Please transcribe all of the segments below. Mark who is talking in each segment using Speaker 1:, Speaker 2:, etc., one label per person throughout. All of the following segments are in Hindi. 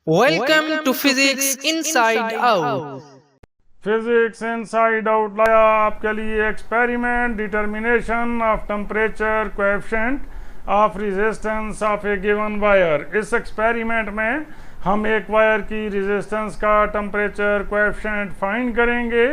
Speaker 1: Welcome to Physics Inside Out.
Speaker 2: Physics inside out लाया आपके लिए experiment determination of temperature coefficient of resistance of a given wire. इस एक्सपेरिमेंट में हम एक वायर की रेजिस्टेंस का टेम्परेचर कोएफिशिएंट फाइंड करेंगे।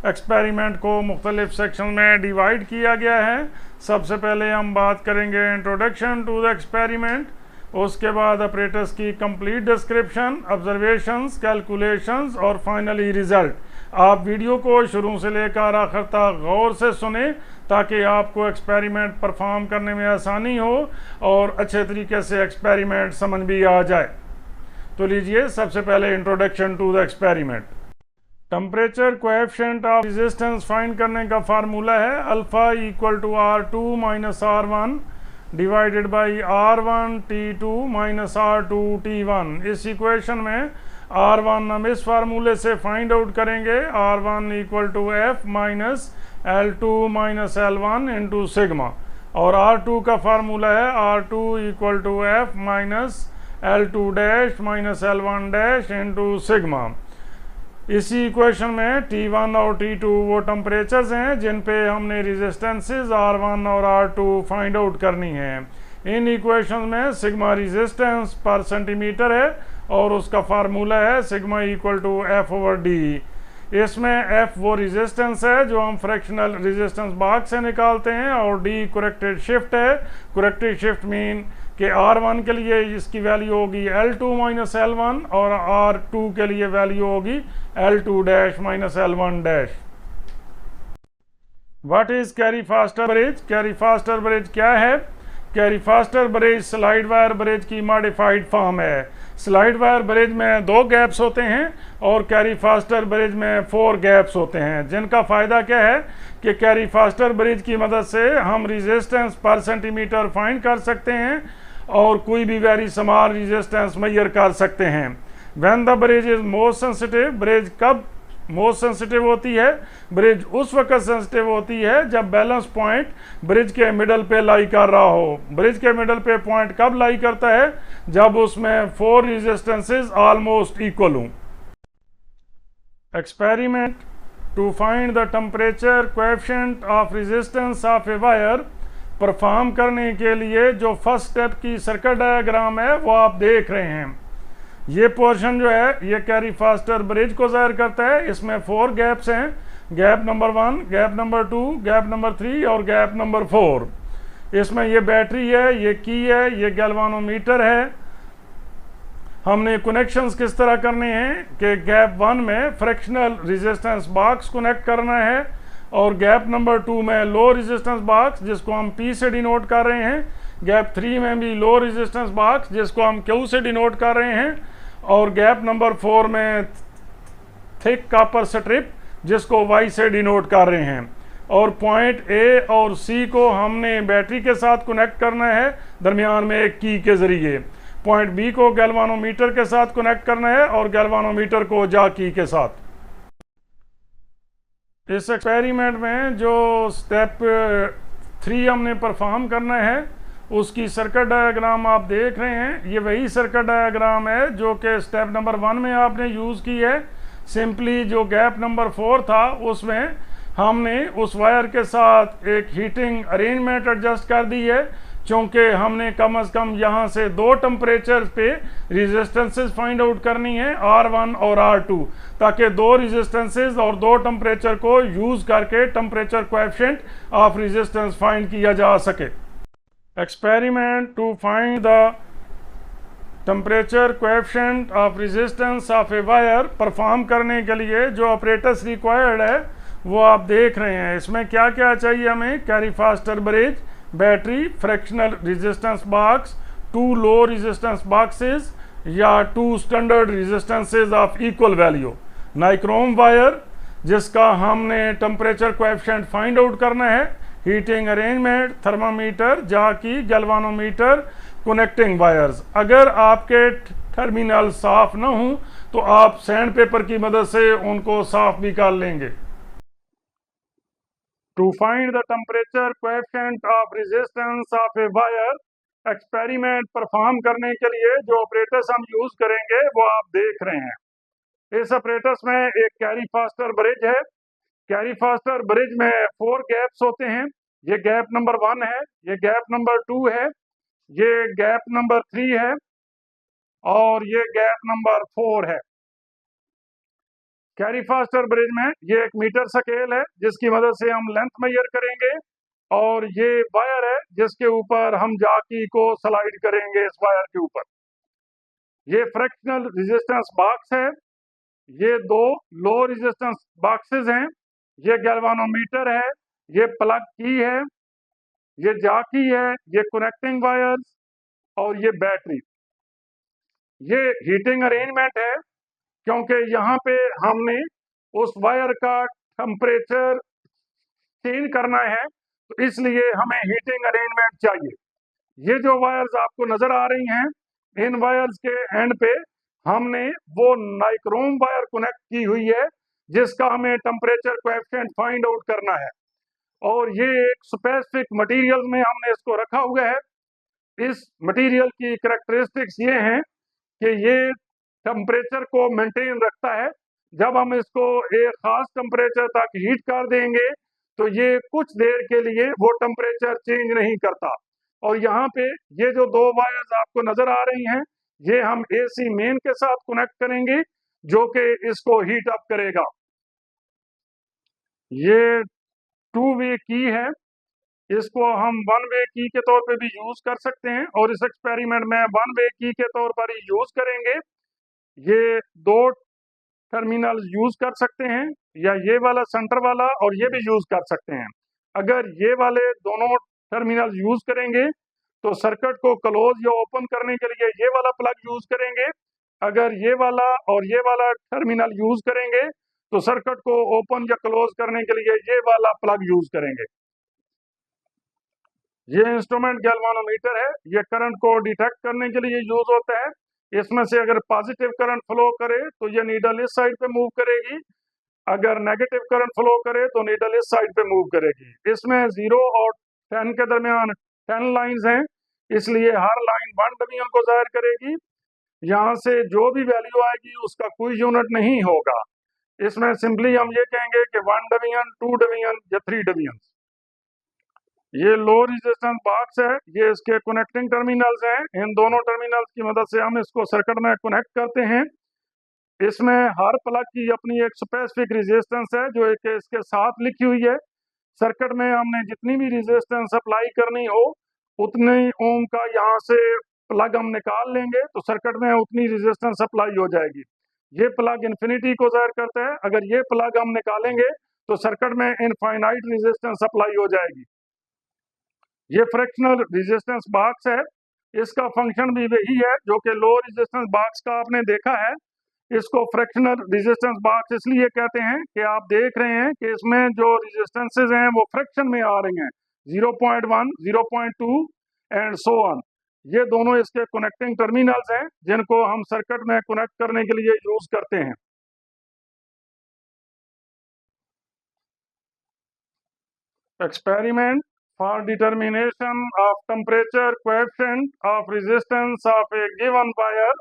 Speaker 2: एक्सपेरिमेंट को मुख्तलिफ सेक्शन में डिवाइड किया गया है। सबसे पहले हम बात करेंगे इंट्रोडक्शन टू द एक्सपेरिमेंट, उसके बाद ऑपरेटर्स की कंप्लीट डिस्क्रिप्शन, ऑब्जर्वेशंस, कैलकुलेशंस और फाइनली रिजल्ट। आप वीडियो को शुरू से लेकर आखिर तक गौर से सुने ताकि आपको एक्सपेरिमेंट परफॉर्म करने में आसानी हो और अच्छे तरीके से एक्सपेरिमेंट समझ भी आ जाए। तो लीजिए सबसे पहले introduction to the experiment. Temperature coefficient of resistance find करने का फार्मूला है alpha equal to R2 minus R1 divided by R1 T2 minus R2 T1। इस इक्वेशन में R1 हम इस फार्मूले से फाइंड आउट करेंगे, R1 equal to F minus L2 minus L1 into sigma, और R2 का फार्मूला है R2 equal to F minus L2 dash minus L1 dash into sigma. इसी इक्वेशन में T1 और T2 वो टेम्परेचर्स हैं जिन पे हमने रेजिस्टेंसेस R1 और R2 फाइंड आउट करनी है। इन इक्वेशन में सिग्मा रेजिस्टेंस पर सेंटीमीटर है और उसका फार्मूला है sigma equal to F over D। इसमें F वो रेजिस्टेंस है जो हम फ्रैक्शनल रेजिस्टेंस बॉक्स से निकालते हैं और D करेक्टेड शिफ्ट है। करेक्टेड शिफ्ट मीन कि R1 के लिए इसकी वैल्यू होगी L2 माइनस L1 और R2 के लिए वैल्यू होगी L2 dash minus L1 dash. What is carry faster bridge? Carry faster bridge क्या है? Carry faster bridge slide wire bridge की मॉडिफाइड फॉर्म है। स्लाइड वायर ब्रिज में 2 गैप्स होते हैं और कैरी फास्टर ब्रिज में 4 गैप्स होते हैं, जिनका फ़ायदा क्या है कि कैरी फास्टर ब्रिज की मदद से हम रेजिस्टेंस पर सेंटीमीटर फाइंड कर सकते हैं और कोई भी वेरी स्मॉल रेजिस्टेंस मेजर कर सकते हैं। When the bridge is most sensitive, bridge कब मोस्ट सेंसिटिव होती है? ब्रिज उस वक्त सेंसिटिव होती है जब बैलेंस पॉइंट ब्रिज के मिडल पे लाई कर रहा हो। ब्रिज के मिडल पे पॉइंट कब लाई करता है? जब उसमें 4 रेजिस्टेंसेस ऑलमोस्ट इक्वल हों। Experiment to find the temperature coefficient of resistance of a wire perform करने के लिए जो फर्स्ट स्टेप की सर्किट डायग्राम है वो आप देख रहे हैं। ये पोर्शन जो है ये कैरी फास्टर ब्रिज को ज़ाहिर करता है। इसमें 4 गैप्स हैं, gap number 1, gap number 2, gap number 3 और गैप नंबर 4। इसमें ये बैटरी है, ये की है, ये गैल्वानोमीटर है। हमने कनेक्शंस किस तरह करने हैं कि गैप 1 में फ्रैक्शनल रेजिस्टेंस बॉक्स कनेक्ट करना है और गैप नंबर 2 में लो रेजिस्टेंस बॉक्स जिसको हम P से डिनोट कर रहे हैं। गैप 3 में भी लो रेजिस्टेंस बॉक्स जिसको हम Q से डिनोट कर रहे हैं और गैप नंबर 4 में थिक कॉपर स्ट्रिप जिसको Y से डिनोट कर रहे हैं। और पॉइंट A और C को हमने बैटरी के साथ कनेक्ट करना है दरमियान में एक की के ज़रिए। पॉइंट B को गैल्वानोमीटर के साथ कनेक्ट करना है और गैल्वानोमीटर को जा की के साथ। इस एक्सपेरिमेंट में जो स्टेप 3 हमने परफॉर्म करना है उसकी सर्किट डायग्राम आप देख रहे हैं। ये वही सर्किट डायग्राम है जो कि स्टेप नंबर 1 में आपने यूज़ की है। सिंपली जो गैप नंबर 4 था उसमें हमने उस वायर के साथ एक हीटिंग अरेंजमेंट एडजस्ट कर दी है, क्योंकि हमने कम से कम यहाँ से 2 टेम्परेचर पे रेजिस्टेंसेस फाइंड आउट करनी है, R1 और R2, ताकि 2 रेजिस्टेंसेस और 2 टेम्परेचर को यूज़ करके temperature coefficient of resistance find किया जा सके। Experiment to find the temperature coefficient of resistance of a wire perform करने के लिए जो ऑपरेटर्स रिक्वायर्ड है वो आप देख रहे हैं। इसमें क्या क्या चाहिए हमें? Carry faster bridge, battery, fractional resistance box, 2 low resistance boxes या 2 standard resistances of equal value, nichrome wire जिसका हमने टेम्परेचर कोएफिशिएंट फाइंड आउट करना है, हीटिंग अरेंजमेंट, थर्मामीटर, जाकी, गैल्वानोमीटर, कनेक्टिंग वायर्स। अगर आपके टर्मिनल साफ ना हो तो आप सैंड पेपर की मदद से उनको साफ भी कर लेंगे। To find the temperature coefficient of resistance of a wire experiment perform करने के लिए जो ऑपरेटर्स हम यूज करेंगे वो आप देख रहे हैं। इस ऑपरेटर्स में एक कैरी फास्टर ब्रिज है। कैरी फास्टर ब्रिज में 4 गैप्स होते हैं। ये गैप नंबर 1 है, ये गैप नंबर 2 है, ये गैप नंबर 3 है और ये गैप नंबर 4 है। कैरी फास्टर ब्रिज में ये एक मीटर स्केल है जिसकी मदद से हम लेंथ मेजर करेंगे और ये वायर है जिसके ऊपर हम जाकी को स्लाइड करेंगे इस वायर के ऊपर। ये फ्रैक्शनल रेजिस्टेंस बॉक्स है, ये 2 लो रेजिस्टेंस बॉक्सेस हैं, ये गैल्वानोमीटर है, ये प्लग की है, ये जाकी है, ये कनेक्टिंग वायर्स और ये बैटरी। ये हीटिंग अरेंजमेंट है क्योंकि यहाँ पे हमने उस वायर का टेम्परेचर चेंज करना है, तो इसलिए हमें हीटिंग अरेंजमेंट चाहिए। ये जो वायर्स आपको नजर आ रही हैं, इन वायर्स के एंड पे हमने वो नाइक्रोम वायर कनेक्ट की हुई है जिसका हमें टेम्परेचर कोएफिशिएंट फाइंड आउट करना है और ये एक स्पेसिफिक मटेरियल में हमने इसको रखा हुआ है। इस मटेरियल की कैरेक्टरिस्टिक्स ये हैं कि ये टेम्परेचर को मेंटेन रखता है। जब हम इसको एक खास टेम्परेचर तक हीट कर देंगे तो ये कुछ देर के लिए वो टेम्परेचर चेंज नहीं करता। और यहाँ पे ये जो 2 वायर्स आपको नजर आ रही हैं, ये हम एसी मेन के साथ कनेक्ट करेंगे जो कि इसको हीट अप करेगा। ये 2 वे की है, इसको हम 1 वे की के तौर पे भी यूज कर सकते हैं और इस एक्सपेरिमेंट में 1 वे की के तौर पर ही यूज करेंगे। ये 2 टर्मिनल यूज कर सकते हैं या ये वाला सेंटर वाला और ये भी यूज कर सकते हैं। अगर ये वाले दोनों टर्मिनल यूज करेंगे तो सर्किट को क्लोज या ओपन करने के लिए ये वाला प्लग यूज करेंगे। अगर ये वाला और ये वाला टर्मिनल यूज करेंगे तो सर्किट को ओपन या क्लोज करने के लिए ये वाला प्लग यूज करेंगे। ये इंस्ट्रूमेंट गैल्वानोमीटर है, ये करंट को डिटेक्ट करने के लिए यूज होता है। इसमें से अगर पॉजिटिव करंट फ्लो करे तो ये नीडल इस साइड पे मूव करेगी, अगर नेगेटिव करंट फ्लो करे तो नीडल इस साइड पे मूव करेगी। इसमें 0 और 10 के दरमियान 10 लाइंस हैं, इसलिए हर लाइन 1 डिवीजन को जाहिर करेगी। यहाँ से जो भी वैल्यू आएगी उसका कोई यूनिट नहीं होगा। इसमें सिंपली हम ये कहेंगे कि 1 डिवीजन, 2 डिवीजन या 3 डिवीजन। ये लो रेजिस्टेंस बॉक्स है, ये इसके कनेक्टिंग टर्मिनल्स हैं। इन दोनों टर्मिनल्स की मदद से हम इसको सर्किट में कनेक्ट करते हैं। इसमें हर प्लग की अपनी एक स्पेसिफिक रेजिस्टेंस है जो एक इसके साथ लिखी हुई है। सर्किट में हमने जितनी भी रेजिस्टेंस अप्लाई करनी हो उतनी ओम का यहाँ से प्लग हम निकाल लेंगे तो सर्किट में उतनी रेजिस्टेंस अप्लाई हो जाएगी। ये प्लग इन्फिनिटी को जाहिर करता है, अगर ये प्लग हम निकालेंगे तो सर्किट में इनफाइनाइट रेजिस्टेंस अप्लाई हो जाएगी। ये फ्रैक्शनल रेजिस्टेंस बॉक्स है, इसका फंक्शन भी वही है जो कि लो रेजिस्टेंस बॉक्स का आपने देखा है। इसको फ्रैक्शनल रेजिस्टेंस बॉक्स इसलिए कहते हैं कि आप देख रहे हैं कि इसमें जो रेजिस्टेंसेस हैं वो फ्रैक्शन में आ रही हैं, 0.1, 0.2 एंड सो ऑन। ये दोनों इसके कनेक्टिंग टर्मिनल्स हैं जिनको हम सर्किट में कनेक्ट करने के लिए यूज करते हैं। Experiment for determination of temperature coefficient of resistance of a given wire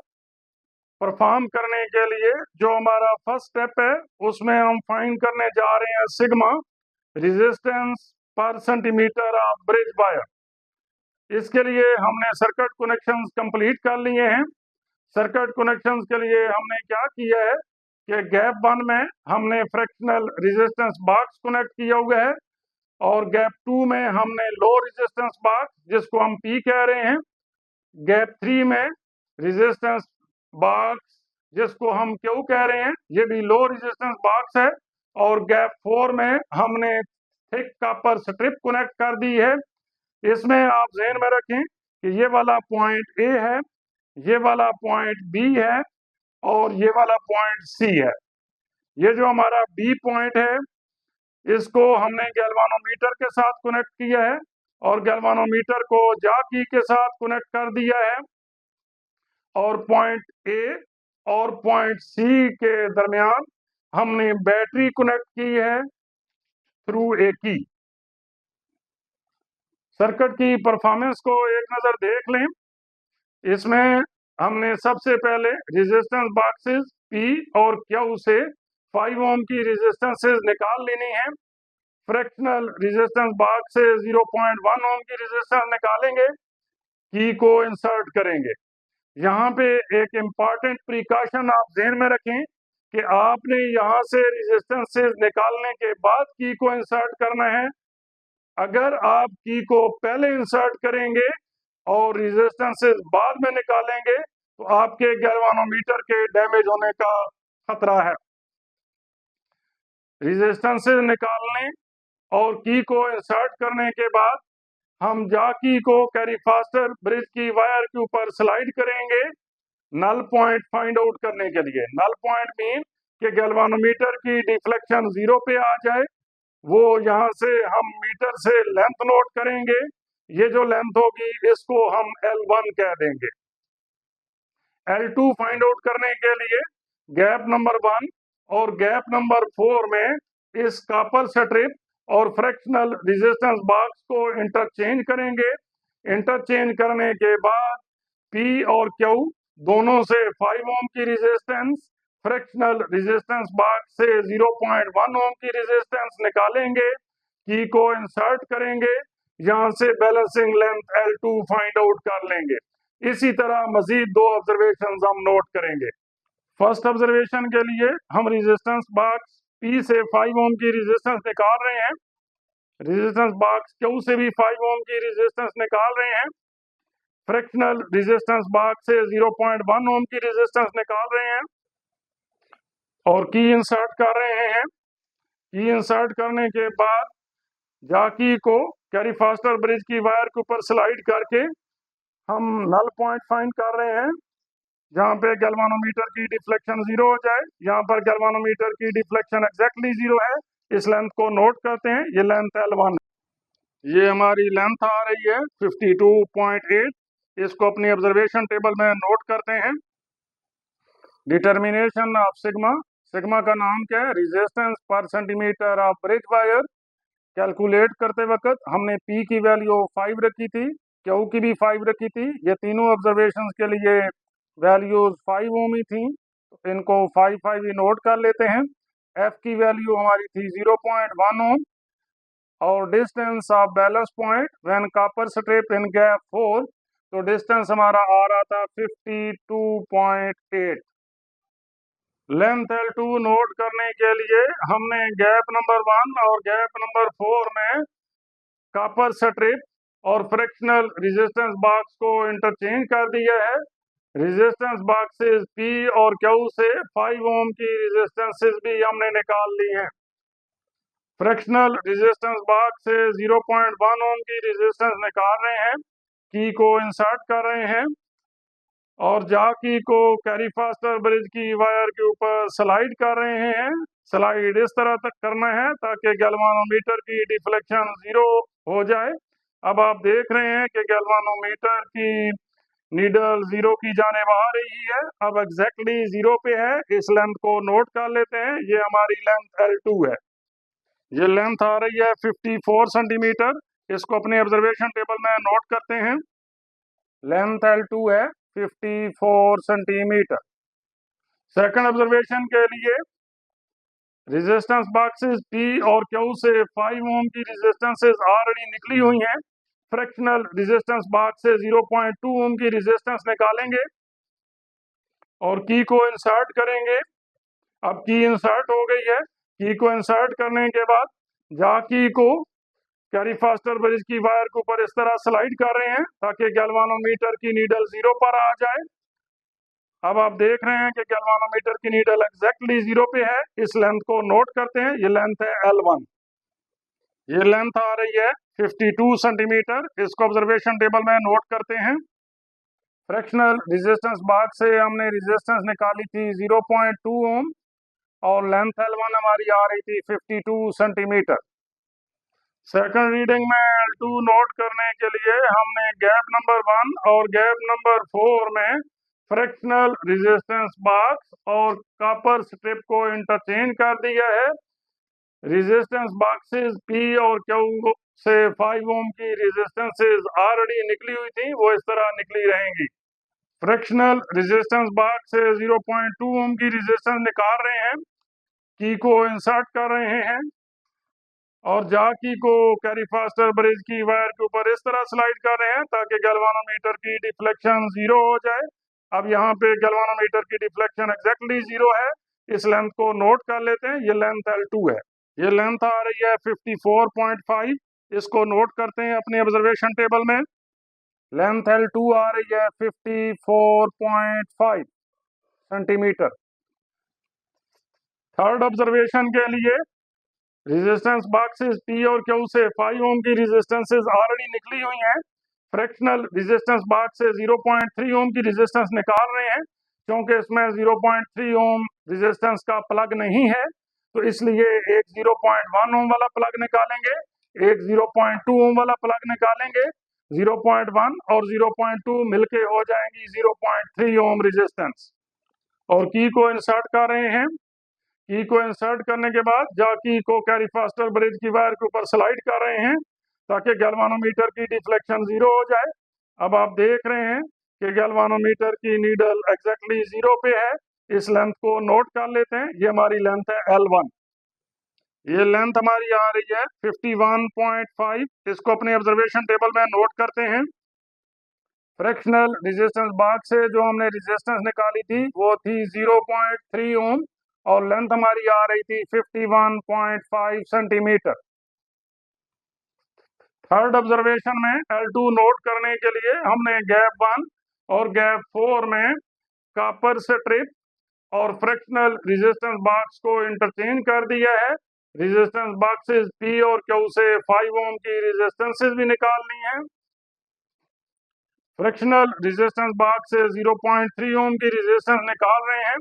Speaker 2: perform करने के लिए जो हमारा फर्स्ट स्टेप है उसमें हम फाइंड करने जा रहे हैं सिग्मा रेजिस्टेंस पर सेंटीमीटर ऑफ ब्रिज वायर। इसके लिए हमने सर्किट कनेक्शंस कंप्लीट कर लिए हैं। सर्किट कनेक्शंस के लिए हमने क्या किया है कि गैप 1 में हमने फ्रैक्शनल रेजिस्टेंस बॉक्स कनेक्ट किया हुआ है और गैप 2 में हमने लो रेजिस्टेंस बॉक्स जिसको हम पी कह रहे हैं, गैप 3 में रेजिस्टेंस बॉक्स जिसको हम क्यू कह रहे हैं, ये भी लो रेजिस्टेंस बॉक्स है। और गैप 4 में हमने थिक कॉपर स्ट्रिप कनेक्ट कर दी है। इसमें आप ध्यान में रखें कि ये वाला पॉइंट ए है, ये वाला पॉइंट बी है और ये वाला पॉइंट सी है। ये जो हमारा बी पॉइंट है इसको हमने गैल्वानोमीटर के साथ कनेक्ट किया है और गैल्वानोमीटर को जाकी के साथ कनेक्ट कर दिया है और पॉइंट ए और पॉइंट सी के दरमियान हमने बैटरी कनेक्ट की है थ्रू ए की। सर्किट की परफॉर्मेंस को एक नज़र देख लें। इसमें हमने सबसे पहले रेजिस्टेंस बॉक्सेस पी और क्यू से 5 ओम की रेजिस्टेंसेस निकाल लेनी है। फ्रैक्शनल रेजिस्टेंस बॉक्स से 0.1 ओम की रेजिस्टेंस निकालेंगे, की को इंसर्ट करेंगे। यहाँ पे एक इम्पॉर्टेंट प्रिकॉशन आप ध्यान में रखें कि आपने यहाँ से रेजिस्टेंसेस निकालने के बाद की को इंसर्ट करना है। अगर आप की को पहले इंसर्ट करेंगे और रेजिस्टेंसेस बाद में निकालेंगे तो आपके गैल्वानोमीटर के डैमेज होने का खतरा है। रेजिस्टेंसेस निकालने और की को इंसर्ट करने के बाद हम जा की को कैरी फास्टर ब्रिज की वायर के ऊपर स्लाइड करेंगे नल पॉइंट फाइंड आउट करने के लिए। नल पॉइंट मीन कि गैल्वानोमीटर की डिफ्लेक्शन 0 पे आ जाए। वो यहाँ से हम मीटर से लेंथ नोट करेंगे। ये जो लेंथ होगी इसको हम L1 कह देंगे। L2 फाइंड आउट करने के लिए गैप नंबर 1 और गैप नंबर 4 में इस कॉपर स्ट्रिप और फ्रैक्शनल रेजिस्टेंस बॉक्स को इंटरचेंज करेंगे। इंटरचेंज करने के बाद P और Q दोनों से 5 ओम की रेजिस्टेंस, फ्रैक्शनल रेजिस्टेंस बॉक्स से 0.1 ओम की रेजिस्टेंस निकालेंगे, की को इंसर्ट करेंगे, यहाँ से balancing length L2 find out कर लेंगे। इसी तरह मजीद 2 ऑब्जर्वेशन हम नोट करेंगे। फर्स्ट ऑब्जर्वेशन के लिए हम रेजिस्टेंस बॉक्स P से 5 ओम की रेजिस्टेंस निकाल रहे हैं, रेजिस्टेंस बॉक्स Q से भी 5 ओम की रेजिस्टेंस निकाल रहे हैं, फ्रैक्शनल रेजिस्टेंस बॉक्स से 0.1 ओम की रेजिस्टेंस निकाल रहे हैं और की इंसर्ट कर रहे हैं। की इंसर्ट करने के बाद जाकी को कैरी फास्टर ब्रिज की वायर के ऊपर स्लाइड करके हम नल पॉइंट फाइंड कर रहे हैं जहाँ पे गैल्वानोमीटर की डिफ्लेक्शन 0 हो जाए। यहाँ पर गैल्वानोमीटर की डिफ्लेक्शन एग्जैक्टली 0 है। इस लेंथ को नोट करते हैं, ये लेंथ L1। ये हमारी लेंथ आ रही है 52.8। इसको अपनी ऑब्जर्वेशन टेबल में नोट करते हैं। डिटर्मिनेशन ऑफ सिग्मा, सिग्मा का नाम क्या है? रेजिस्टेंस पर centimetre of bridge wire. Calculate करते वक्त हमने P की वैल्यू 5 रखी थी, Q की भी 5 रखी थी। ये तीनों ऑब्जर्वेशन के लिए वैल्यूज 5 ओम ही थी, तो इनको 5 ही नोट कर लेते हैं। F की वैल्यू हमारी थी 0.1 ओम और distance of balance point when copper strip in gap 4, तो डिस्टेंस हमारा आ रहा था 52.8। लेंथ L2 नोट करने के लिए हमने गैप नंबर 1 और गैप नंबर 4 में कॉपर स्ट्रिप और फ्रैक्शनल रेजिस्टेंस बॉक्स को इंटरचेंज कर दिया है। रेजिस्टेंस बॉक्सेस P और Q से 5 ओम की रेजिस्टेंसेस भी हमने निकाल ली हैं। फ्रैक्शनल रेजिस्टेंस बॉक्स से 0.1 ओम की रेजिस्टेंस निकाल रहे हैं, की को इंसर्ट कर रहे हैं और जाकी को कैरी फास्टर ब्रिज की वायर के ऊपर स्लाइड कर रहे हैं। स्लाइड इस तरह तक करना है ताकि गैल्वानोमीटर की डिफ्लेक्शन 0 हो जाए। अब आप देख रहे हैं कि गैल्वानोमीटर की नीडल 0 की जाने आ रही है, अब एग्जैक्टली 0 पे है। इस लेंथ को नोट कर लेते हैं, ये हमारी लेंथ L2 है। ये लेंथ आ रही है 54 सेंटीमीटर। इसको अपने ऑब्जर्वेशन टेबल में नोट करते हैं। लेंथ L2 है 54 सेंटीमीटर। सेकंड ऑब्जर्वेशन के लिए रेजिस्टेंस बॉक्सेस P और Q से 5 ओम की रेजिस्टेंसेस ऑलरेडी निकली हुई हैं। फ्रैक्शनल रेजिस्टेंस बॉक्स से 0.2 ओम की रेजिस्टेंस निकालेंगे और की को इंसर्ट करेंगे। अब की इंसर्ट हो गई है, की को इंसर्ट करने के बाद जाकी को कैरी फास्टर ब्रिज की वायर के ऊपर इस तरह स्लाइड कर रहे हैं ताकि गैल्वानोमीटर की नीडल 0 पर आ जाए। अब आप देख रहे हैं कि गैल्वानोमीटर की नीडल एग्जैक्टली 0 पे है। इस लेंथ को नोट करते हैं, ये लेंथ है L1। ये लेंथ आ रही है 52 सेंटीमीटर। इसको ऑब्जर्वेशन टेबल में नोट करते हैं। फ्रैक्शनल रेजिस्टेंस बॉक्स से हमने रेजिस्टेंस निकाली थी 0.2 ओम और लेंथ L1 हमारी आ रही थी 52 सेंटीमीटर। सेकंड रीडिंग में L2 नोट करने के लिए हमने गैप नंबर 1 और गैप नंबर 4 में फ्रैक्शनल रेजिस्टेंस बॉक्स और कॉपर स्ट्रिप को इंटरचेंज कर दिया है। रेजिस्टेंस बॉक्सेस पी और क्यू से 5 ओम की रेजिस्टेंसेस ऑलरेडी निकली हुई थी, वो इस तरह निकली रहेंगी। फ्रैक्शनल रेजिस्टेंस बॉक्स से 0.2 ओम की रेजिस्टेंस निकाल रहे हैं, की को इंसर्ट कर रहे हैं और जा की को कैरी फास्टर ब्रिज की वायर के ऊपर इस तरह स्लाइड कर रहे हैं ताकि गैल्वानोमीटर की डिफ्लेक्शन 0 हो जाए। अब यहाँ पे गैल्वानोमीटर की डिफ्लेक्शन एग्जैक्टली 0 है। इस लेंथ को नोट कर लेते हैं, ये लेंथ L2 है, ये लेंथ आ रही है 54.5। इसको नोट करते हैं अपने ऑब्जर्वेशन टेबल में। लेंथ L2 आ रही है 54.5 सेंटीमीटर। थर्ड ऑब्जर्वेशन के लिए रेजिस्टेंस बॉक्सेस पी और क्यू से 5 ओम की रेजिस्टेंसेस ऑलरेडी निकली हुई हैं। फ्रैक्शनल रेजिस्टेंस बॉक्स से 0.3 ओम की रेजिस्टेंस निकाल रहे हैं, क्योंकि इसमें 0.3 ओम रेजिस्टेंस का प्लग नहीं है, तो इसलिए एक 0.1 ओम वाला प्लग निकालेंगे, एक 0.2 ओम वाला प्लग निकालेंगे। 0.1 और 0.2 मिलके हो जाएंगी 0.3 ओम रेजिस्टेंस। और की को इंसर्ट कर रहे हैं। की को इंसर्ट करने के बाद जा की को कैरी फास्टर ब्रिज की वायर के ऊपर स्लाइड कर रहे हैं ताकि गैल्वानोमीटर की डिफ्लेक्शन 0 हो जाए। अब आप देख रहे हैं कि गैल्वानोमीटर की नीडल एग्जैक्टली 0 पे है। इस लेंथ को नोट कर लेते हैं, ये हमारी लेंथ है L1। ये लेंथ हमारी आ रही है 51.5। इसको अपने ऑब्जर्वेशन टेबल में नोट करते हैं। फ्रैक्शनल रेजिस्टेंस बॉक्स से जो हमने रेजिस्टेंस निकाली थी वो थी 0.3 ओम और लेंथ हमारी आ रही थी 51.5 सेंटीमीटर। थर्ड ऑब्जर्वेशन में L2 नोट करने के लिए हमने गैप 1 और गैप 4 में कॉपर स्ट्रिप और फ्रैक्शनल रेजिस्टेंस बॉक्स को इंटरचेंज कर दिया है। रेजिस्टेंस बॉक्सेस पी और क्यू से 5 ओम की रेजिस्टेंसेस भी निकालनी है। फ्रैक्शनल रेजिस्टेंस बॉक्स से 0.3 ओम की रेजिस्टेंस निकाल रहे हैं,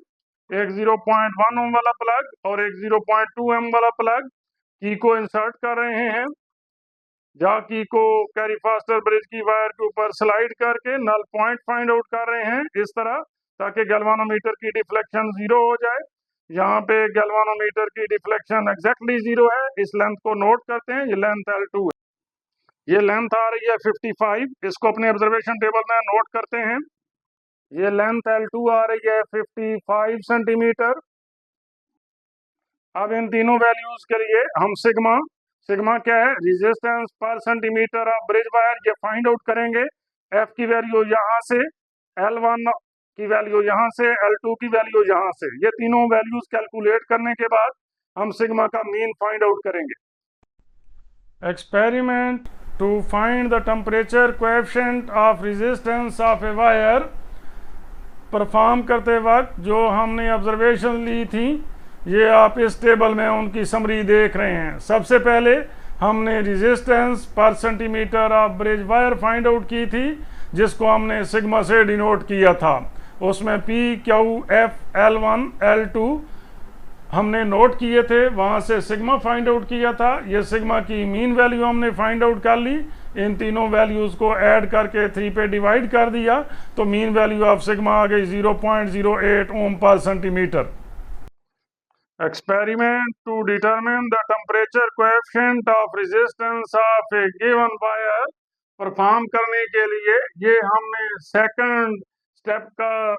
Speaker 2: एक 0.1 ओम वाला प्लग और एक 0.2 ओम वाला प्लग। की को इंसर्ट कर रहे हैं, जा की को कैरी फास्टर ब्रिज की वायर के ऊपर स्लाइड करके नल पॉइंट फाइंड आउट कर रहे हैं इस तरह ताकि गैल्वानोमीटर की डिफ्लेक्शन 0 हो जाए। यहाँ पे गैल्वानोमीटर की डिफ्लेक्शन एग्जैक्टली 0 है। इस लेंथ को नोट करते हैं, ये लेंथ L2 है। ये लेंथ आ रही है 55। इसको अपने ऑब्जर्वेशन टेबल में नोट करते हैं। ये लेंथ L2 आ रही है 55 सेंटीमीटर। अब इन तीनों वैल्यूज के लिए हम सिग्मा क्या है, रेजिस्टेंस पर सेंटीमीटर ऑफ ब्रिज वायर, ये फाइंड आउट करेंगे। F की वैल्यू यहाँ से, L1 की वैल्यू यहाँ से, L2 की वैल्यू यहाँ से। ये तीनों वैल्यूज कैलकुलेट करने के बाद हम सिग्मा का मीन फाइंड आउट करेंगे। Experiment to find the temperature coefficient of resistance of a wire perform करते वक्त जो हमने ऑब्जर्वेशन ली थी, ये आप इस टेबल में उनकी समरी देख रहे हैं। सबसे पहले हमने रेजिस्टेंस पर centimetre of bridge wire find out की थी, जिसको हमने सिग्मा से डिनोट किया था। उसमें P, Q, F, L1, L2 हमने नोट किए थे, वहाँ से सिग्मा फाइंड आउट किया था। ये सिग्मा की मीन वैल्यू हमने फाइंड आउट कर ली। इन तीनों वैल्यूज़ को ऐड करके 3 पे डिवाइड कर दिया तो मीन वैल्यू ऑफ सिग्मा आ गई 0.08 ओम पर centimetre. Experiment to determine the temperature coefficient of resistance of a given wire perform करने के लिए ये हमने सेकंड स्टेप का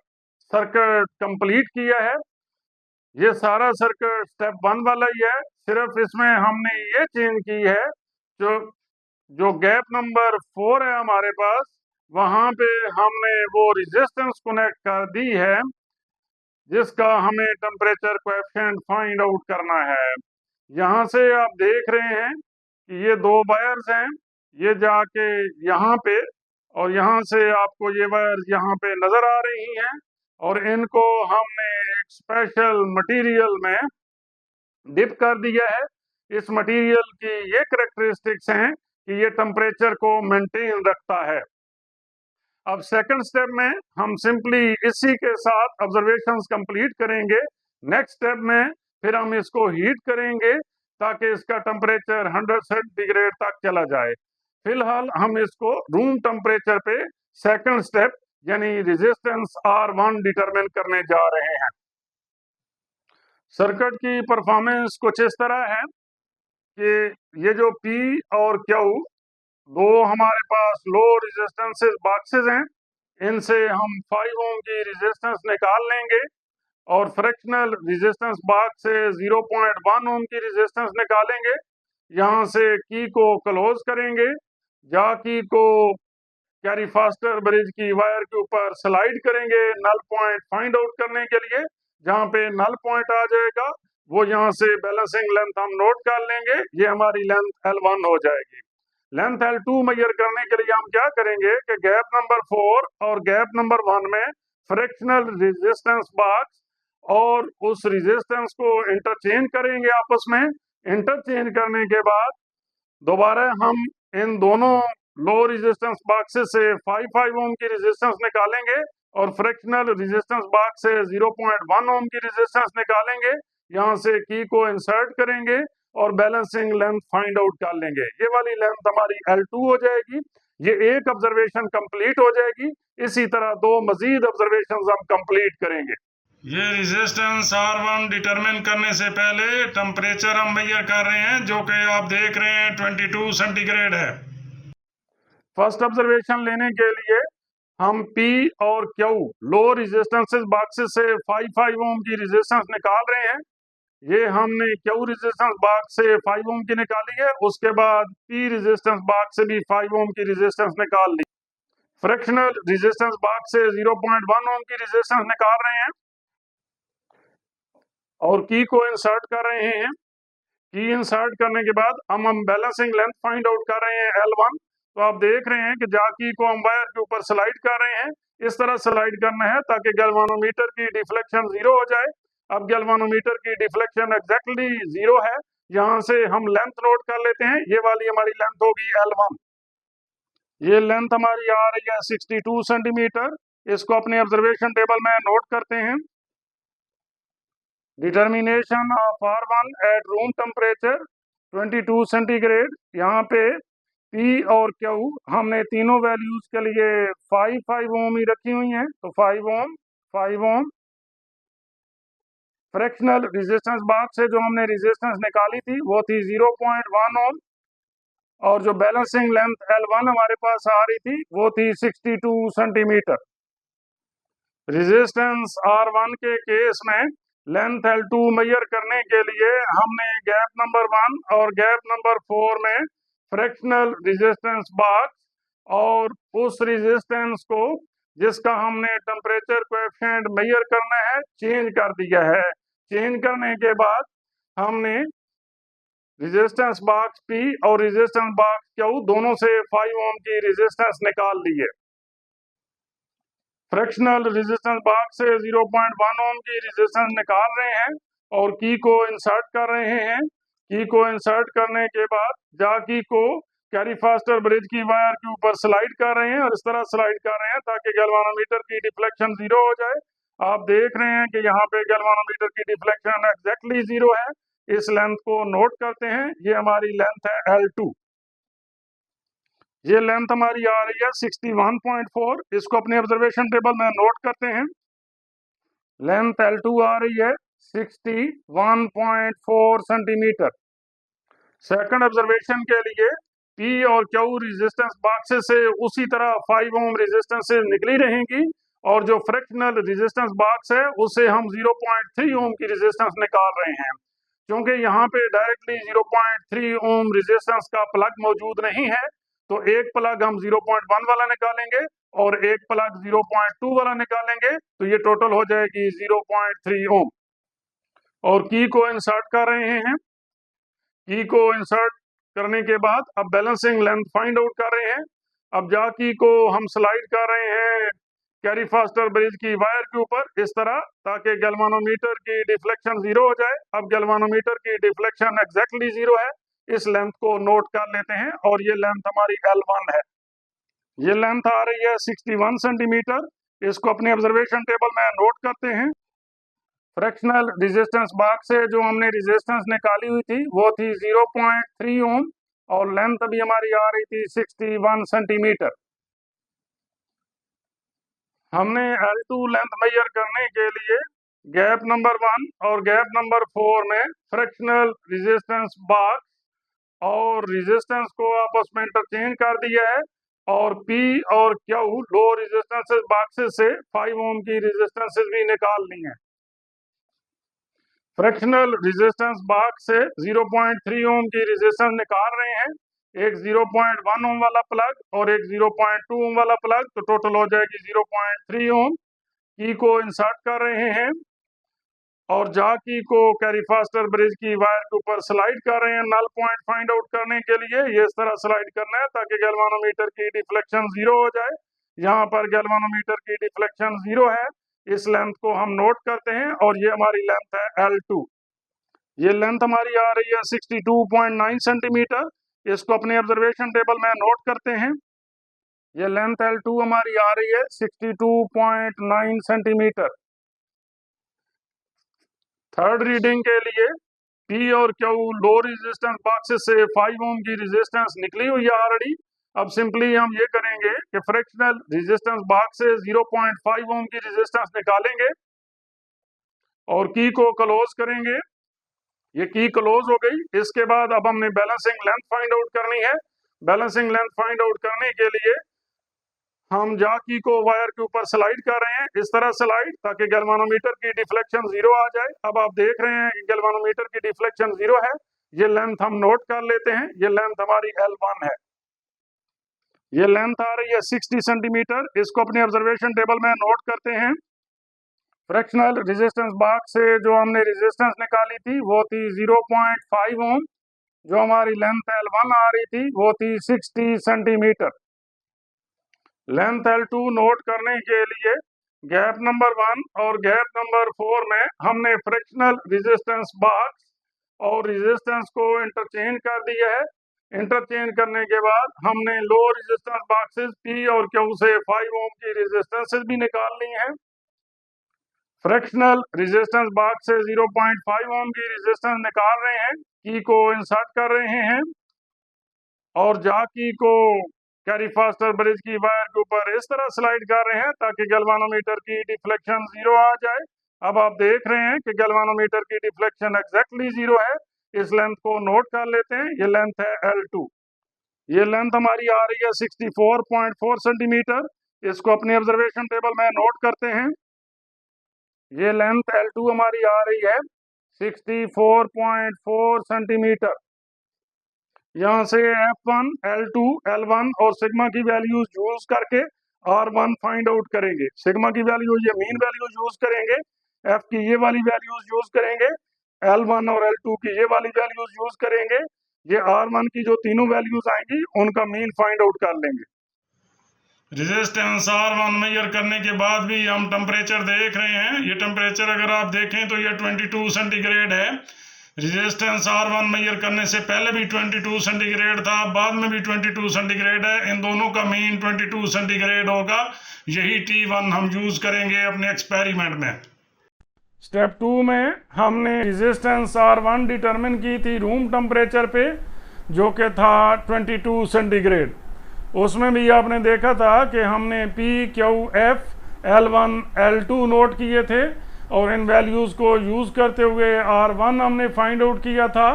Speaker 2: सर्किट कंप्लीट किया है। ये सारा सर्किट स्टेप 1 वाला ही है, सिर्फ इसमें हमने ये चेंज की है, जो गैप नंबर 4 है हमारे पास, वहाँ पे हमने वो रेजिस्टेंस कनेक्ट कर दी है जिसका हमें टेम्परेचर कोएफिशिएंट फाइंड आउट करना है। यहाँ से आप देख रहे हैं कि ये 2 वायर्स हैं, ये जाके यहाँ पे और यहाँ से आपको ये वायर्स यहाँ पे नजर आ रही हैं और इनको हमने एक स्पेशल मटेरियल में डिप कर दिया है। इस मटेरियल की ये कैरेक्टरिस्टिक्स हैं कि ये टेम्परेचर को मेंटेन रखता है। अब सेकंड स्टेप में हम सिंपली इसी के साथ ऑब्जर्वेशंस कंप्लीट करेंगे। नेक्स्ट स्टेप में फिर हम इसको हीट करेंगे ताकि इसका टेम्परेचर 100 सेंटीग्रेड तक चला जाए। फिलहाल हम इसको रूम टेम्परेचर पे सेकंड स्टेप यानी रेजिस्टेंस R1 डिटरमिन करने जा रहे हैं। सर्किट की परफॉर्मेंस कुछ इस तरह है। कि ये जो P और Q दो हमारे पास लो रेजिस्टेंसेस बॉक्सेस हैं, इनसे हम 5 ओम की रेजिस्टेंस निकाल लेंगे और फ्रैक्शनल रेजिस्टेंस बॉक्स से 0.1 ओम की रेजिस्टेंस निकालेंगे। यहाँ से की को क्लोज करेंगे, जा की को कैरी फास्टर ब्रिज की वायर के ऊपर स्लाइड करेंगे नल पॉइंट फाइंड आउट करने के लिए। जहाँ पे नल पॉइंट आ जाएगा वो यहाँ से बैलेंसिंग लेंथ हम नोट कर लेंगे, ये हमारी लेंथ L1 हो जाएगी। लेंथ L2 मेजर करने के लिए हम क्या करेंगे कि गैप नंबर 4 और गैप नंबर 1 में फ्रैक्शनल रेजिस्टेंस बॉक्स और उस रेजिस्टेंस को इंटरचेंज करेंगे आपस में। इंटरचेंज करने के बाद दोबारा हम इन दोनों लो रेजिस्टेंस बॉक्सेस से 5 ओम की रेजिस्टेंस निकालेंगे और फ्रैक्शनल रेजिस्टेंस बॉक्स से 0.1 ओम की रेजिस्टेंस निकालेंगे। यहाँ से की को इंसर्ट करेंगे और बैलेंसिंग लेंथ फाइंड आउट कर लेंगे। ये वाली लेंथ हमारी L2 हो जाएगी। ये एक ऑब्जर्वेशन कंप्लीट हो जाएगी। इसी तरह दो मजीद ऑब्जर्वेशंस हम कंप्लीट करेंगे। ये रेजिस्टेंस R1 डिटरमिन करने से पहले टेम्परेचर हम मेजर कर रहे हैं, जो कि आप देख रहे हैं 22 सेंटीग्रेड है। फर्स्ट ऑब्जर्वेशन लेने के लिए हम P और Q लो रेजिस्टेंसेस बॉक्सेस से 5 ओम की रेजिस्टेंस निकाल रहे हैं। ये हमने Q रेजिस्टेंस बॉक्स से 5 ओम की निकाली है, उसके बाद P रेजिस्टेंस बॉक्स से भी 5 ओम की रेजिस्टेंस निकाल ली। फ्रैक्शनल रेजिस्टेंस बॉक्स से 0.1 ओम की रेजिस्टेंस निकाल रहे हैं और की को इंसर्ट कर रहे हैं। की इंसर्ट करने के बाद हम बैलेंसिंग लेंथ फाइंड आउट कर रहे हैं L1। तो आप देख रहे हैं कि जा की को हम वायर के ऊपर स्लाइड कर रहे हैं। इस तरह स्लाइड करना है ताकि गैल्वानोमीटर की डिफ्लेक्शन 0 हो जाए। अब गैल्वानोमीटर की डिफ्लेक्शन एग्जैक्टली 0 है। यहाँ से हम लेंथ नोट कर लेते हैं। ये वाली हमारी लेंथ होगी L1। ये लेंथ हमारी आ रही है 62 सेंटीमीटर। इसको अपने ऑब्जर्वेशन टेबल में नोट करते हैं। Determination of R1 at room temperature 22 centigrade. यहाँ पे P और Q हमने तीनों वैल्यूज के लिए 5 ओम ही रखी हुई हैं। तो 5 ओम। फ्रैक्शनल रेजिस्टेंस बॉक्स से जो हमने रेजिस्टेंस निकाली थी वो थी 0.1 ओम और जो बैलेंसिंग लेंथ L1 हमारे पास आ रही थी वो थी 62 सेंटीमीटर। रेजिस्टेंस R1 के केस में लेंथ L2 मेजर करने के लिए हमने गैप नंबर 1 और गैप नंबर 4 में फ्रैक्शनल रेजिस्टेंस बॉक्स और उस रेजिस्टेंस को जिसका हमने टेम्परेचर कोएफिशिएंट मेजर करना है चेंज कर दिया है। चेंज करने के बाद हमने रेजिस्टेंस बॉक्स P और रेजिस्टेंस बॉक्स Q दोनों से 5 ओम की रेजिस्टेंस निकाल ली है। फ्रैक्शनल रेजिस्टेंस बॉक्स से 0.1 ओम की रेजिस्टेंस निकाल रहे हैं और की को इंसर्ट कर रहे हैं। की को इंसर्ट करने के बाद जा की को कैरी फास्टर ब्रिज की वायर के ऊपर स्लाइड कर रहे हैं और इस तरह स्लाइड कर रहे हैं ताकि गैल्वानोमीटर की डिफ्लेक्शन 0 हो जाए। आप देख रहे हैं कि यहाँ पे गैल्वानोमीटर की डिफ्लेक्शन एग्जैक्टली 0 है। इस लेंथ को नोट करते हैं। ये हमारी लेंथ है L2। ये लेंथ हमारी आ रही है 61.4। इसको अपने ऑब्जर्वेशन टेबल में नोट करते हैं। लेंथ L2 आ रही है 61.4 सेंटीमीटर। सेकंड ऑब्जर्वेशन के लिए P और Q रेजिस्टेंस बॉक्सेस से उसी तरह 5 ओम रेजिस्टेंस से निकली रहेंगी और जो फ्रैक्शनल रेजिस्टेंस बॉक्स है उससे हम 0.3 ओम की रेजिस्टेंस निकाल रहे हैं। क्योंकि यहाँ पे डायरेक्टली 0.3 ओम रेजिस्टेंस का प्लग मौजूद नहीं है, तो एक प्लग हम 0.1 वाला निकालेंगे और एक प्लग 0.2 वाला निकालेंगे, तो ये टोटल हो जाएगी 0.3 ओम। और की को इंसर्ट कर रहे हैं। की को इंसर्ट करने के बाद अब बैलेंसिंग लेंथ फाइंड आउट कर रहे हैं। अब जा की को हम स्लाइड कर रहे हैं कैरी फास्टर ब्रिज की वायर के ऊपर इस तरह ताकि गैल्वानोमीटर की डिफ्लेक्शन 0 हो जाए। अब गैल्वानोमीटर की डिफ्लेक्शन एग्जैक्टली 0 है। इस लेंथ को नोट कर लेते हैं और ये लेंथ हमारी L1 है। ये लेंथ आ रही है 61 सेंटीमीटर। इसको अपने ऑब्जर्वेशन टेबल में नोट करते हैं। फ्रैक्शनल रेजिस्टेंस बॉक्स से जो हमने रेजिस्टेंस निकाली हुई थी वो थी 0.3 ओम और लेंथ अभी हमारी आ रही थी 61 सेंटीमीटर। हमने L2 लेंथ मेजर करने के लिए गैप नंबर 1 और गैप नंबर 4 में फ्रैक्शनल रेजिस्टेंस बॉक्स और रेजिस्टेंस को आपस में इंटरचेंज कर दिया है, और P और Q लो रेजिस्टेंसेस बॉक्सेस से 5 ओम की रेजिस्टेंसेस भी निकालनी है। फ्रैक्शनल रेजिस्टेंस बॉक्स से 0.3 ओम की रेजिस्टेंस निकाल रहे हैं, एक 0.1 ओम वाला प्लग और एक 0.2 ओम वाला प्लग, तो टोटल हो जाएगी 0.3 ओम। की को इंसर्ट कर रहे हैं और जा की को कैरी फास्टर ब्रिज की वायर के ऊपर स्लाइड कर रहे हैं नल पॉइंट फाइंड आउट करने के लिए। ये इस तरह स्लाइड करना है ताकि गैल्वानोमीटर की डिफ्लेक्शन 0 हो जाए। यहाँ पर गैल्वानोमीटर की डिफ्लेक्शन 0 है, इस लेंथ को हम नोट करते हैं और ये हमारी लेंथ है L2। ये लेंथ हमारी आ रही है 62.9 सेंटीमीटर। इसको अपने ऑब्जर्वेशन टेबल में नोट करते हैं। ये लेंथ L2 हमारी आ रही है 62.9 सेंटीमीटर। थर्ड रीडिंग के लिए P और Q लो रेजिस्टेंस बॉक्सेस से 5 ओम की रेजिस्टेंस निकली हुई है ऑलरेडी। अब सिंपली हम ये करेंगे कि फ्रैक्शनल रेजिस्टेंस बॉक्स से 0.5 ओम की रेजिस्टेंस निकालेंगे और की को क्लोज करेंगे। ये की क्लोज हो गई। इसके बाद अब हमने बैलेंसिंग लेंथ फाइंड आउट करनी है। बैलेंसिंग लेंथ फाइंड आउट करने के लिए हम जा की को वायर के ऊपर स्लाइड कर रहे हैं, इस तरह स्लाइड ताकि गैल्वानोमीटर की डिफ्लेक्शन 0 आ जाए। अब आप देख रहे हैं कि गैल्वानोमीटर की डिफ्लेक्शन 0 है। ये लेंथ हम नोट कर लेते हैं। ये लेंथ हमारी L1 है। ये लेंथ आ रही है 60 सेंटीमीटर। इसको अपने ऑब्जर्वेशन टेबल में नोट करते हैं। फ्रैक्शनल रेजिस्टेंस बॉक्स से जो हमने रेजिस्टेंस निकाली थी वो थी 0.5 ओम। जो हमारी लेंथ L1 आ रही थी वो थी 60 सेंटीमीटर। लेंथ L2 नोट करने के लिए गैप नंबर 1 और गैप नंबर 4 में हमने फ्रैक्शनल रेजिस्टेंस बॉक्स और रेजिस्टेंस को इंटरचेंज कर दिया है। इंटरचेंज करने के बाद हमने लो रेजिस्टेंस बॉक्सेस P और Q से 5 ओम की रेजिस्टेंसेस भी निकालनी है। फ्रैक्शनल रेजिस्टेंस बॉक्स से 0.5 ओम की रेजिस्टेंस निकाल रहे हैं, की को इंसर्ट कर रहे हैं और जा की को कैरी फास्टर ब्रिज की वायर के ऊपर इस तरह स्लाइड कर रहे हैं ताकि गैल्वानोमीटर की डिफ्लेक्शन 0 आ जाए। अब आप देख रहे हैं कि गैल्वानोमीटर की डिफ्लेक्शन एग्जैक्टली 0 है। इस लेंथ को नोट कर लेते हैं। ये लेंथ है L2। ये लेंथ हमारी आ रही है 64.4 सेंटीमीटर। इसको अपने ऑब्जर्वेशन टेबल में नोट करते हैं। ये लेंथ L2 हमारी आ रही है 64.4 सेंटीमीटर। यहाँ से F1, L2, L1 और सिग्मा की वैल्यूज यूज करके R1 फाइंड आउट करेंगे। सिग्मा की वैल्यू ये मीन वैल्यूज यूज करेंगे, F की ये वाली वैल्यूज यूज करेंगे, L1 और L2 की ये वाली वैल्यूज यूज करेंगे। ये R1 की जो तीनों वैल्यूज आएंगी उनका मीन फाइंड आउट कर लेंगे। रेजिस्टेंस R1 मेजर करने के बाद भी हम टेम्परेचर देख रहे हैं। ये टेम्परेचर अगर आप देखें तो ये 22 सेंटीग्रेड है। रेजिस्टेंस R1 मेजर करने से पहले भी 22 सेंटीग्रेड था, बाद में भी 22 सेंटीग्रेड है। इन दोनों का मीन 22 सेंटीग्रेड होगा। यही T1 हम यूज करेंगे अपने एक्सपेरिमेंट में। स्टेप 2 में हमने रेजिस्टेंस R1 डिटरमिन की थी रूम टेम्परेचर पे, जो कि था 22 सेंटीग्रेड। उसमें भी आपने देखा था कि हमने P, Q, F, L1, L2 note किए थे और इन वैल्यूज़ को यूज़ करते हुए R1 हमने फाइंड आउट किया था।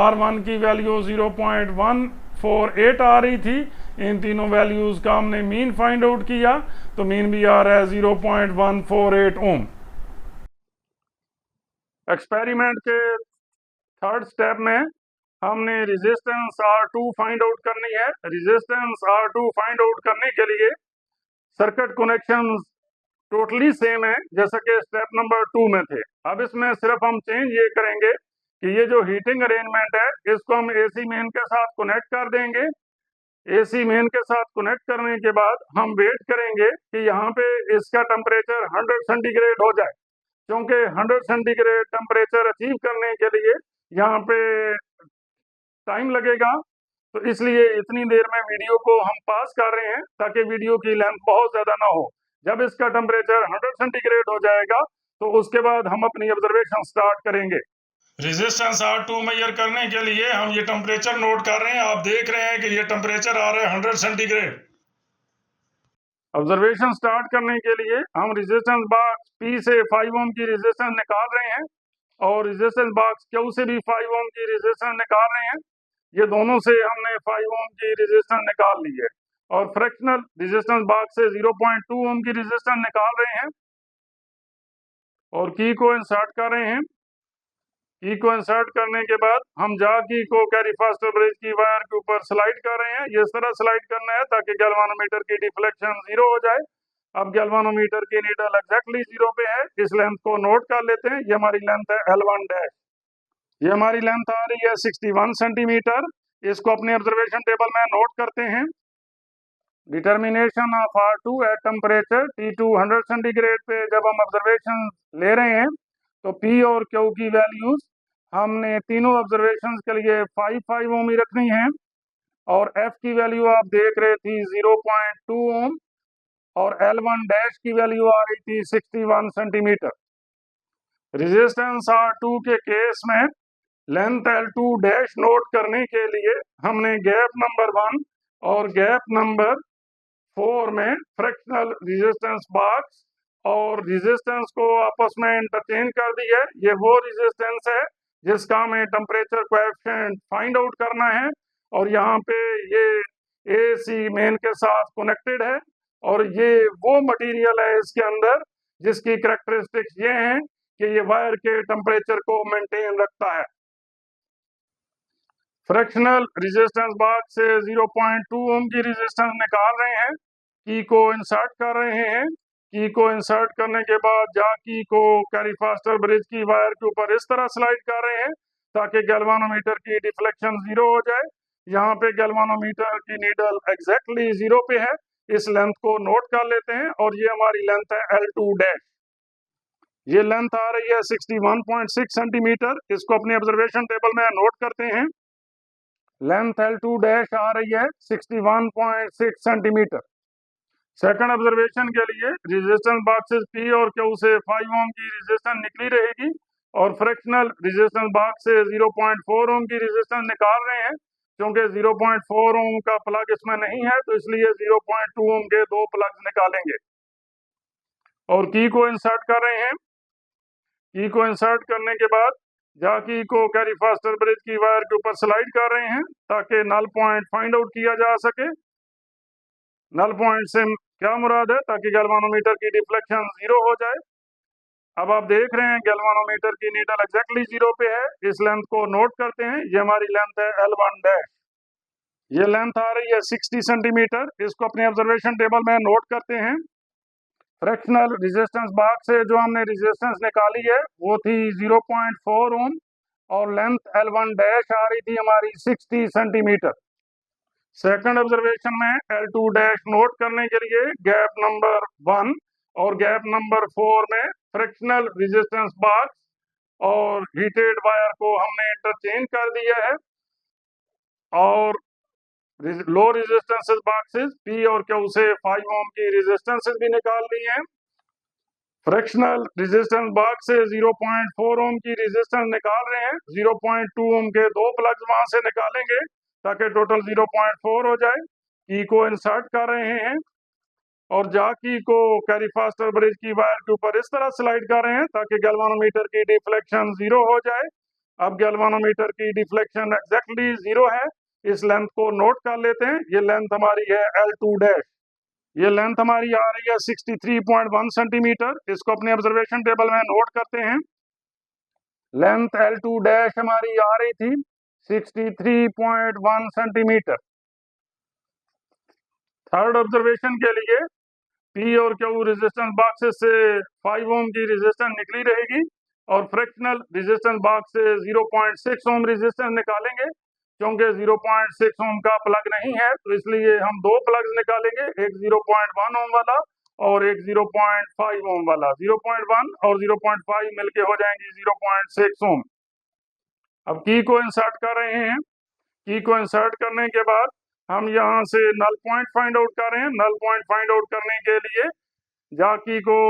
Speaker 2: R1 की वैल्यू 0.148 आ रही थी। इन तीनों वैल्यूज़ का हमने मीन फाइंड आउट किया, तो मीन भी आ रहा है 0.148 ओम। एक्सपेरिमेंट के थर्ड स्टेप में हमने रेजिस्टेंस R2 फाइंड आउट करनी है। रेजिस्टेंस R2 फाइंड आउट करने के लिए सर्किट कनेक्शन टोटली सेम है जैसा कि स्टेप नंबर 2 में थे। अब इसमें सिर्फ हम चेंज ये करेंगे कि ये जो हीटिंग अरेंजमेंट है इसको हम AC मेन के साथ कनेक्ट कर देंगे। AC मेन के साथ कनेक्ट करने के बाद हम वेट करेंगे कि यहाँ पे इसका टेम्परेचर 100 सेंटीग्रेड हो जाए, क्योंकि 100 सेंटीग्रेड टेम्परेचर अचीव करने के लिए यहाँ पे टाइम लगेगा। तो इसलिए इतनी देर में वीडियो को हम पास कर रहे हैं ताकि वीडियो की लेंथ बहुत ज़्यादा ना हो। जब इसका टेम्परेचर 100 सेंटीग्रेड हो जाएगा तो उसके बाद हम अपनी ऑब्जर्वेशन स्टार्ट करेंगे। रेजिस्टेंस R2 मेजर करने के लिए हम ये टेम्परेचर नोट कर रहे हैं। आप देख रहे हैं कि ये टेम्परेचर आ रहा है 100 सेंटीग्रेड। ऑब्जर्वेशन स्टार्ट करने के लिए हम रेजिस्टेंस बॉक्स P से 5 ओम की रेजिस्टेंस निकाल रहे हैं और रेजिस्टेंस बॉक्स Q से भी 5 ओम की रेजिस्टेंस निकाल रहे हैं। ये दोनों से हमने 5 ओम की रेजिस्टेंस निकाल ली है और फ्रैक्शनल रेजिस्टेंस बॉक्स से 0.2 ओम की रेजिस्टेंस निकाल रहे हैं और की को इंसर्ट कर रहे हैं। की को इंसर्ट करने के बाद हम जा की को कैरी फास्टर ब्रिज की वायर के ऊपर स्लाइड कर रहे हैं। ये इस तरह स्लाइड करना है ताकि गैल्वानोमीटर की डिफ्लेक्शन 0 हो जाए। अब गैल्वानोमीटर की नीडल एग्जैक्टली 0 पे है। इस लेंथ को नोट कर लेते हैं। ये हमारी लेंथ है L1 डैश। ये हमारी लेंथ आ रही है 61 सेंटीमीटर। इसको अपने ऑब्जर्वेशन टेबल में नोट करते हैं। Determination of R2 at temperature T2 100 centigrade पे जब हम ऑब्जर्वेशन ले रहे हैं तो P और Q की वैल्यूज हमने तीनों ऑब्जर्वेशन के लिए 5 ओम ही रखनी है और F की वैल्यू आप देख रहे थी 0.2 ओम और L1 डैश की वैल्यू आ रही थी 61 सेंटीमीटर। रेजिस्टेंस R2 के केस में लेंथ L2 डैश नोट करने के लिए हमने गैप नंबर 1 और गैप नंबर 4 में फ्रैक्शनल रेजिस्टेंस बॉक्स और रेजिस्टेंस को आपस में इंटरचेंज कर दी है। ये वो रेजिस्टेंस है जिसका हमें टेम्परेचर कोएफिशिएंट फाइंड आउट करना है और यहाँ पे ये AC मेन के साथ कनेक्टेड है और ये वो मटेरियल है इसके अंदर जिसकी कैरेक्टरिस्टिक्स ये हैं कि ये वायर के टेम्परेचर को मेंटेन रखता है। फ्रैक्शनल रेजिस्टेंस बॉक्स से 0.2 ओम की रेजिस्टेंस निकाल रहे हैं। की को इंसर्ट कर रहे हैं। की को इंसर्ट करने के बाद जा की को कैरी फास्टर ब्रिज की वायर के ऊपर इस तरह स्लाइड कर रहे हैं ताकि गैल्वानोमीटर की डिफ्लेक्शन 0 हो जाए। यहाँ पे गैल्वानोमीटर की नीडल एग्जैक्टली 0 पे है। इस लेंथ को नोट कर लेते हैं और ये हमारी लेंथ है L2 डैश। ये लेंथ आ रही है 61.6 सेंटीमीटर। इसको अपने ऑब्जर्वेशन टेबल में नोट करते हैं। लेंथ L2 डैश आ रही है 61.6 सेंटीमीटर। सेकंड ऑब्जर्वेशन के लिए रेजिस्टेंस बॉक्सेस P और Q से 5 ओम की रेजिस्टेंस निकली रहेगी और फ्रैक्शनल रेजिस्टेंस बॉक्स से 0.4 ओम की रेजिस्टेंस निकाल रहे हैं। क्योंकि 0.4 ओम का प्लग इसमें नहीं है तो इसलिए 0.2 ओम के दो प्लग्स निकालेंगे और की को इंसर्ट कर रहे हैं। की को इंसर्ट करने के बाद जा की को कैरी फास्टर ब्रिज की वायर के ऊपर स्लाइड कर रहे हैं ताकि नल पॉइंट फाइंड आउट किया जा सके। नल पॉइंट से क्या मुराद है ताकि गैल्वानोमीटर की डिफ्लेक्शन 0 हो जाए। अब आप देख रहे हैं गैल्वानोमीटर की नीडल एग्जैक्टली 0 पे है। इस लेंथ को नोट करते हैं। ये हमारी लेंथ है L1 डैश। ये लेंथ आ रही है 60 सेंटीमीटर। इसको अपने ऑब्जर्वेशन टेबल में नोट करते हैं। फ्रैक्शनल रेजिस्टेंस बॉक्स से जो हमने रेजिस्टेंस निकाली है वो थी 0.4 ओम और लेंथ L1 डैश आ रही थी हमारी 60 सेंटीमीटर। सेकंड ऑब्जर्वेशन में L2 डैश नोट करने के लिए गैप नंबर 1 और गैप नंबर 4 में फ्रैक्शनल रेजिस्टेंस बॉक्स और हीटेड वायर को हमने इंटरचेंज कर दिया है और लो रेजिस्टेंसेस बॉक्सेस P और Q से 5 ओम की रेजिस्टेंसेस भी निकाल ली हैं। फ्रैक्शनल रेजिस्टेंस बॉक्स से 0.4 ओम की रेजिस्टेंस निकाल रहे हैं। 0.2 ओम के दो प्लग्स वहां से निकालेंगे ताकि टोटल 0.4 हो जाए। की को इंसर्ट कर रहे हैं और जा की को कैरी फास्टर ब्रिज की वायर के ऊपर इस तरह स्लाइड कर रहे हैं ताकि गैल्वानोमीटर की डिफ्लेक्शन 0 हो जाए। अब गैल्वानोमीटर की डिफ्लेक्शन एग्जैक्टली 0 है। इस लेंथ को नोट कर लेते हैं। ये लेंथ हमारी है L2 डैश। ये लेंथ हमारी आ रही है 63.1 सेंटीमीटर। इसको अपने ऑब्जर्वेशन टेबल में नोट करते हैं। लेंथ L2 डैश हमारी आ रही थी 63.1 सेंटीमीटर। थर्ड ऑब्जर्वेशन के लिए P और Q रेजिस्टेंस बॉक्सेस से 5 ओम की रेजिस्टेंस निकली रहेगी और फ्रैक्शनल रेजिस्टेंस बॉक्स से 0.6 ओम रेजिस्टेंस निकालेंगे। क्योंकि 0.6 ओम का प्लग नहीं है तो इसलिए हम दो प्लग्स निकालेंगे, एक 0.1 ओम वाला और एक 0.5 ओम वाला। 0.1 और 0.5 मिलके हो जाएंगी 0.6 ओम। अब की को इंसर्ट कर रहे हैं। की को इंसर्ट करने के बाद हम यहाँ से नल पॉइंट फाइंड आउट कर रहे हैं। नल पॉइंट फाइंड आउट करने के लिए जा की को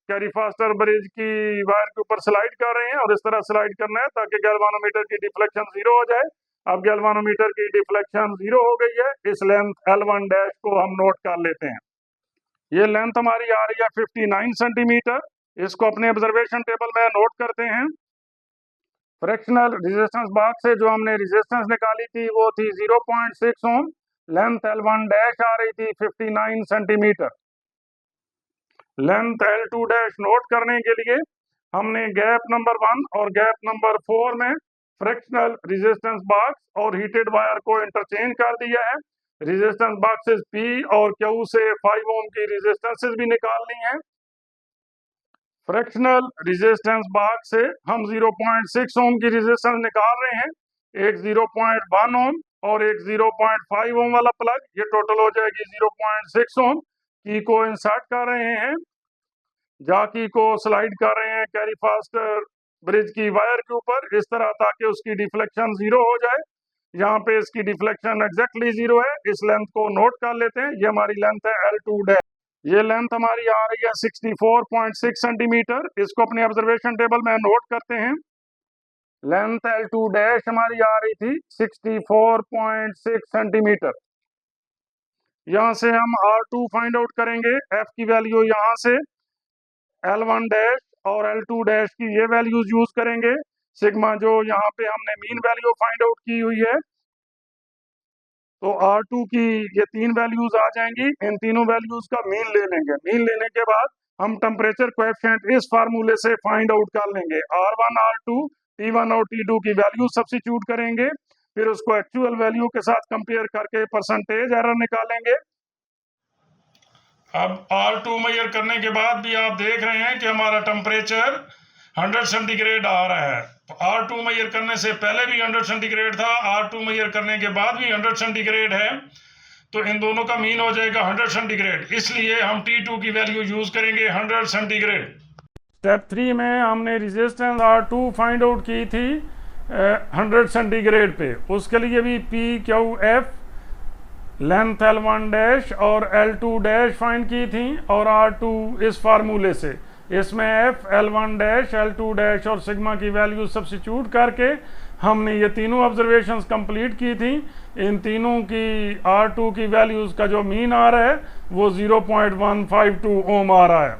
Speaker 2: कैरी फास्टर ब्रिज की वायर के ऊपर स्लाइड कर रहे हैं और इस तरह स्लाइड करना है ताकि गैल्वानोमीटर की डिफ्लेक्शन 0 हो जाए। अब गैल्वानोमीटर की डिफ्लेक्शन 0 हो गई है। इस लेंथ L1 डैश को हम नोट कर लेते हैं। ये लेंथ हमारी आ रही है 59 सेंटीमीटर। इसको अपने ऑब्जर्वेशन टेबल में नोट करते हैं। फ्रैक्शनल रेजिस्टेंस बॉक्स से जो हमने रेजिस्टेंस निकाली थी वो थी 0.6 ओम, लेंथ L1 डैश आ रही थी 59 centimetre. Length L2 dash note करने के लिए हमने गैप नंबर 1 और गैप नंबर 4 में फ्रैक्शनल रेजिस्टेंस बॉक्स और हीटेड वायर को इंटरचेंज कर दिया है। रेजिस्टेंस बॉक्सेस P और Q से 5 ओम की रेजिस्टेंसेस भी निकालनी है। फ्रैक्शनल रेजिस्टेंस बॉक्स से हम 0.6 ओम की रेजिस्टेंस निकाल रहे हैं, एक 0.1 ओम और एक 0.5 ओम वाला प्लग, ये टोटल हो जाएगी 0.6 ओम। की को इंसर्ट कर रहे हैं, जाकी को स्लाइड कर रहे हैं कैरी फास्टर ब्रिज की वायर के ऊपर इस तरह ताकि उसकी डिफ्लेक्शन 0 हो जाए। यहाँ पे इसकी डिफ्लेक्शन एग्जैक्टली 0 है। इस लेंथ को नोट कर लेते हैं, ये हमारी लेंथ है L2 डैश। ये लेंथ हमारी आ रही है 64.6 सेंटीमीटर। इसको अपने ऑब्जर्वेशन टेबल में नोट करते हैं। लेंथ L2 डैश हमारी आ रही थी 64.6 सेंटीमीटर। यहाँ से हम R2 फाइंड आउट करेंगे। F की वैल्यू यहाँ से L1 डैश और L2 डैश की ये वैल्यूज यूज करेंगे। सिग्मा जो यहाँ पे हमने मीन वैल्यू फाइंड आउट की हुई है, तो R2 की ये 3 वैल्यूज आ जाएंगी। इन तीनों वैल्यूज का मीन ले लेंगे। मीन लेने के बाद हम टेम्परेचर कोएफिशिएंट इस फार्मूले से फाइंड आउट कर लेंगे। R1 R2 T1 और T2 की वैल्यू सब्स्टिट्यूट करेंगे, फिर उसको एक्चुअल वैल्यू के साथ कंपेयर करके परसेंटेज एरर निकालेंगे। अब R2 मेजर करने के बाद भी आप देख रहे हैं कि हमारा टेम्परेचर 100 सेंटीग्रेड आ रहा है। R2 मेजर करने से पहले भी 100 सेंटीग्रेड था, R2 मेजर करने के बाद भी 100 सेंटीग्रेड है, तो इन दोनों का मीन हो जाएगा 100 सेंटीग्रेड। इसलिए हम T2 की वैल्यू यूज करेंगे 100 सेंटीग्रेड। स्टेप 3 में हमने रेजिस्टेंस R2 फाइंड आउट की थी 100 सेंटीग्रेड पे। उसके लिए भी PQF लेंथ L1 डैश और L2 डैश फाइंड की थी और R2 इस फार्मूले से। इसमें F L1 dash L2 dash और सिग्मा की वैल्यू सब्स्टिट्यूट करके हमने ये तीनों ऑब्जर्वेशंस कंप्लीट की थी। इन तीनों की R2 की वैल्यूज का जो मीन आ रहा है वो 0.152 ओम आ रहा है।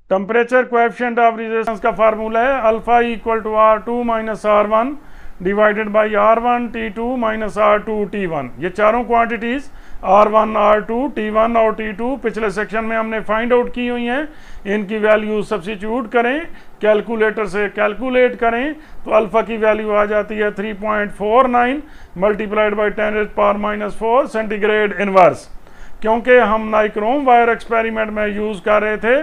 Speaker 2: टेम्परेचर कोएफिशिएंट ऑफ रेजिस्टेंस का फार्मूला है alpha equal to R2 minus R1 divided by R1 T2 minus R2 T1। ये चारों क्वांटिटीज R1 R2 T1 और T2 पिछले सेक्शन में हमने फाइंड आउट की हुई हैं। इनकी वैल्यू सब्स्टिट्यूट करें, कैलकुलेटर से कैलकुलेट करें तो अल्फा की वैल्यू आ जाती है 3.49 मल्टीप्लाइड बाई 10⁻⁻⁴ सेंटीग्रेड इनवर्स। क्योंकि हम नाइक्रोम वायर एक्सपेरिमेंट में यूज़ कर रहे थे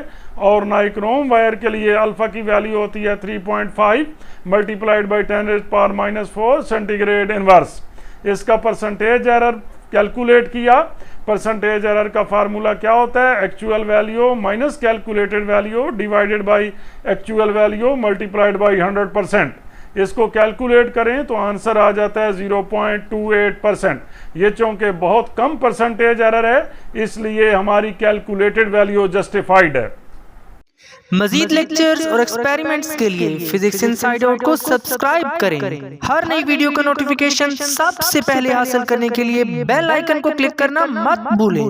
Speaker 2: और नाइक्रोम वायर के लिए अल्फ़ा की वैल्यू होती है 3.5 मल्टीप्लाइड बाई 10⁻⁴ सेंटीग्रेड इनवर्स। इसका परसेंटेज एरर कैलकुलेट किया। परसेंटेज एरर का फार्मूला क्या होता है? Actual value minus calculated value divided by actual value multiplied by 100%। इसको कैलकुलेट करें तो आंसर आ जाता है 0.28%। ये चूंकि बहुत कम परसेंटेज एरर है इसलिए हमारी कैलकुलेटेड वैल्यू जस्टिफाइड है।
Speaker 1: मजीद लेक्चर्स और एक्सपेरिमेंट्स के लिए फिजिक्स इनसाइड आउट को सब्सक्राइब करें। हर नई वीडियो का नोटिफिकेशन सबसे पहले हासिल करने के लिए बेल आइकन को क्लिक करना मत भूलें।